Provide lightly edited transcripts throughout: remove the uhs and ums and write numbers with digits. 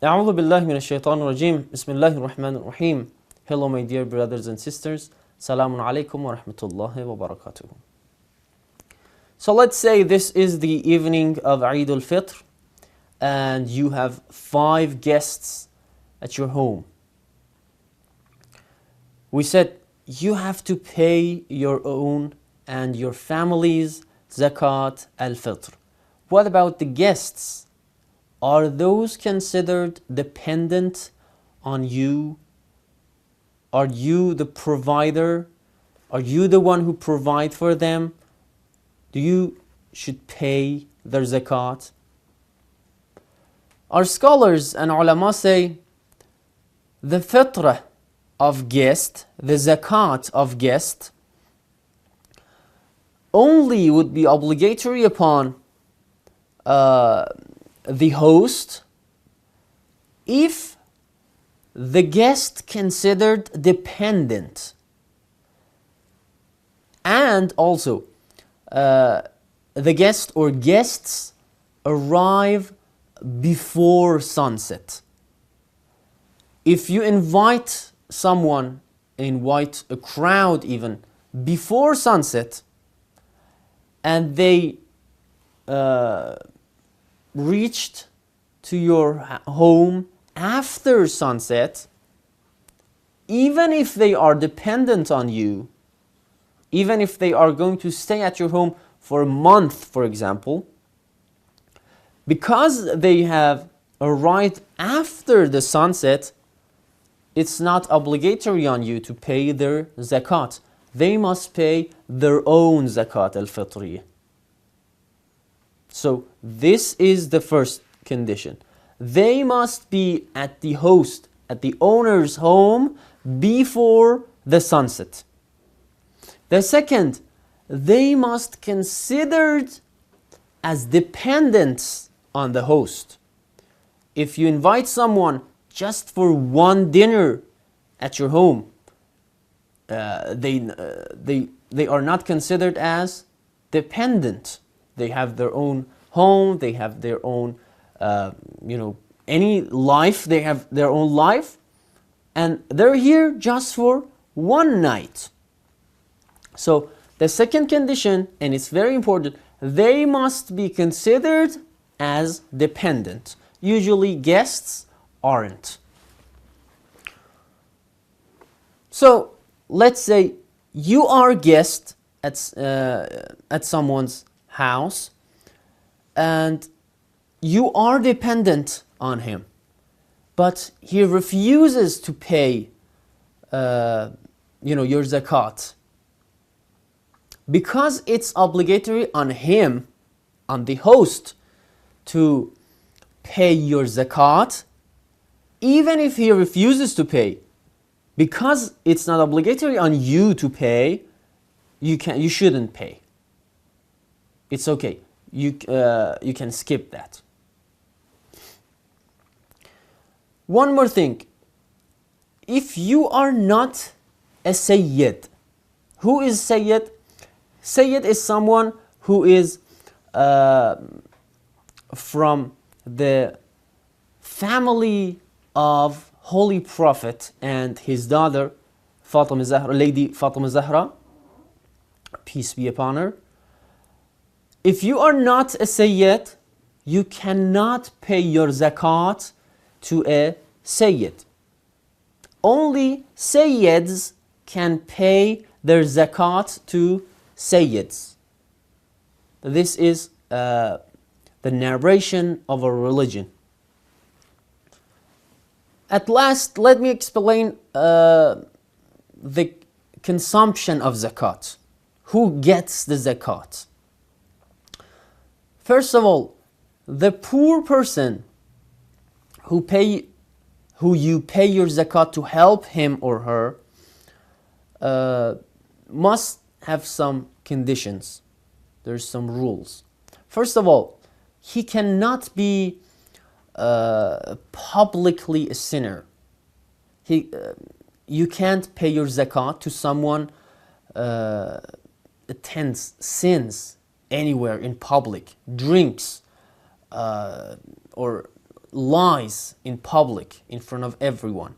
أعوذ بالله من الشيطان الرجيم بسم الله الرحمن الرحيم. Hello my dear brothers and sisters. Salamun alaikum wa rahmatullahi wa barakatuh. So let's say this is the evening of Eid Al-Fitr and you have 5 guests at your home. We said you have to pay your own and your family's Zakat Al-Fitr. What about the guests? Are those considered dependent on you? Are you the provider? Are you the one who provide for them? Do you should pay their zakat? Our scholars and ulama say the fitrah of guest, the zakat of guest, only would be obligatory upon the host if the guest considered dependent, and also the guest or guests arrive before sunset. If you invite someone, invite a crowd even before sunset, and they reached to your home after sunset, even if they are dependent on you, even if they are going to stay at your home for a month, for example, because they have arrived after the sunset, it's not obligatory on you to pay their zakat. They must pay their own Zakat Al-Fitr. So this is the first condition. They must be at the host, at the owner's home before the sunset. The second, they must considered as dependents on the host. If you invite someone just for one dinner at your home, they are not considered as dependent. They have their own home, they have their own, any life, they have their own life, and they're here just for one night. So the second condition, and it's very important, they must be considered as dependent. Usually guests aren't. So let's say you are a guest at someone's house and you are dependent on him, but he refuses to pay your zakat. Because it's obligatory on him, on the host, to pay your zakat, even if he refuses to pay, because it's not obligatory on you to pay, you shouldn't pay. It's okay. You can skip that. One more thing. If you are not a Sayyid, who is Sayyid? Sayyid is someone who is from the family of Holy Prophet and his daughter, Fatima Zahra, Lady Fatima Zahra, peace be upon her. If you are not a Sayyid, you cannot pay your zakat to a Sayyid. Only Sayyids can pay their zakat to Sayyids. This is the narration of a religion. At last, let me explain the consumption of zakat. Who gets the zakat? First of all, the poor person who you pay your zakat to help him or her must have some conditions. There's some rules. First of all, he cannot be publicly a sinner. You can't pay your zakat to someone attends sins anywhere in public, drinks, or lies in public in front of everyone.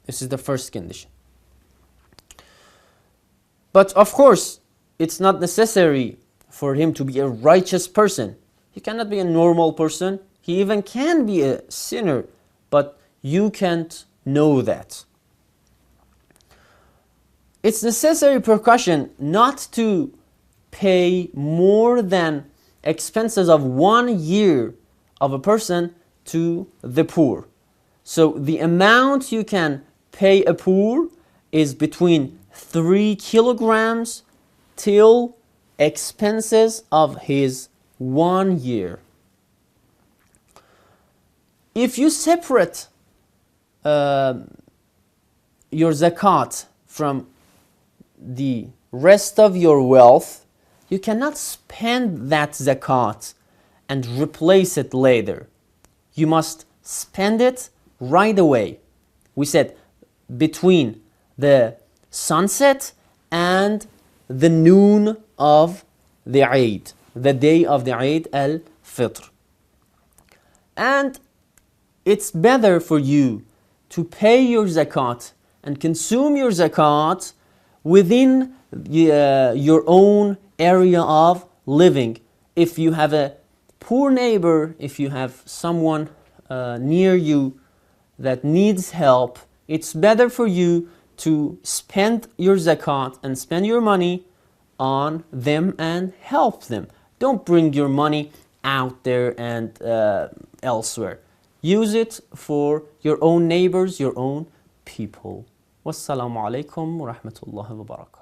This is the first condition. But of course, it's not necessary for him to be a righteous person. He cannot be a normal person. He even can be a sinner, but you can't know that. It's necessary precaution not to pay more than expenses of 1 year of a person to the poor. So the amount you can pay a poor is between 3 kilograms till expenses of his 1 year. If you separate your zakat from the rest of your wealth, you cannot spend that zakat and replace it later. You must spend it right away. We said between the sunset and the noon of the Eid, the day of the Eid Al-Fitr. And it's better for you to pay your zakat and consume your zakat within your own area of living. If you have a poor neighbor, if you have someone near you that needs help, it's better for you to spend your zakat and spend your money on them and help them. Don't bring your money out there and elsewhere. Use it for your own neighbors, your own people. Wassalamu alaikum wa rahmatullahi wa barakatuh.